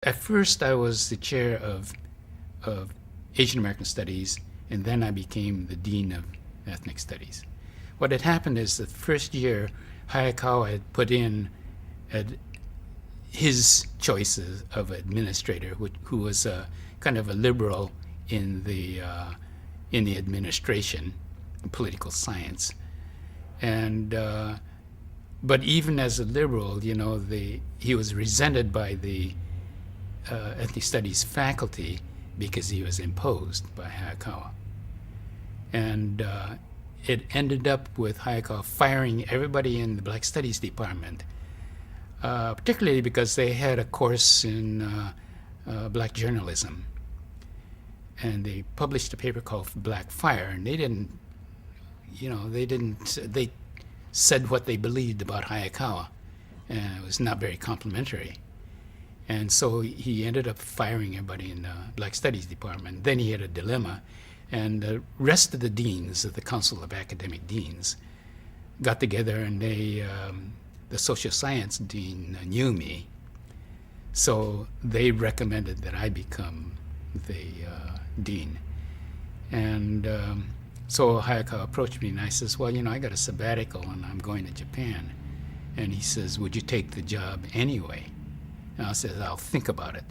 At first, I was the chair of Asian American Studies, and then I became the dean of ethnic studies. What had happened is the first year, Hayakawa had put in his choices of administrator, who was kind of a liberal in the administration, political science, and but even as a liberal, he was resented by the ethnic studies faculty because he was imposed by Hayakawa. And it ended up with Hayakawa firing everybody in the Black Studies department, particularly because they had a course in black journalism. And they published a paper called Black Fire, and they said what they believed about Hayakawa, and it was not very complimentary. And so he ended up firing everybody in the Black Studies department. Then he had a dilemma, and the rest of the deans of the Council of Academic Deans got together, and the social science dean knew me, so they recommended that I become the dean. And so Hayakawa approached me, and I says, well, I got a sabbatical, and I'm going to Japan. And he says, would you take the job anyway? And I said, I'll think about it.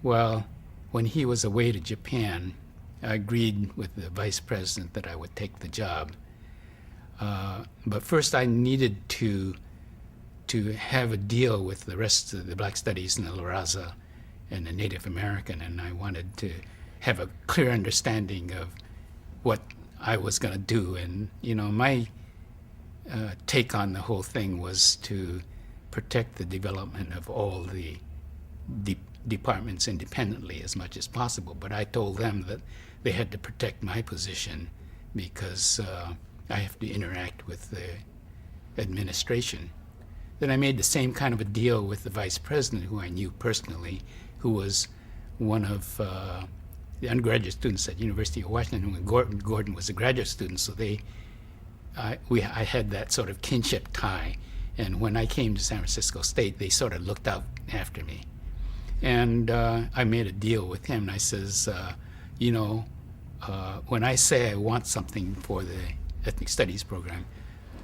Well, when he was away to Japan, I agreed with the vice president that I would take the job. But first I needed to have a deal with the rest of the Black Studies and the La Raza and the Native American, and I wanted to have a clear understanding of what I was going to do. And, my take on the whole thing was to protect the development of all the departments independently as much as possible. But I told them that they had to protect my position because I have to interact with the administration. Then I made the same kind of a deal with the vice president, who I knew personally, who was one of the undergraduate students at University of Washington, when Gordon was a graduate student. So I had that sort of kinship tie. And when I came to San Francisco State, they sort of looked out after me. And I made a deal with him, and I says, when I say I want something for the ethnic studies program,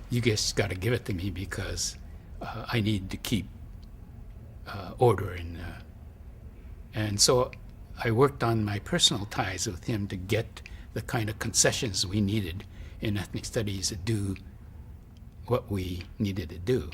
you guys got to give it to me because I need to keep order. And so I worked on my personal ties with him to get the kind of concessions we needed in ethnic studies to do what we needed to do.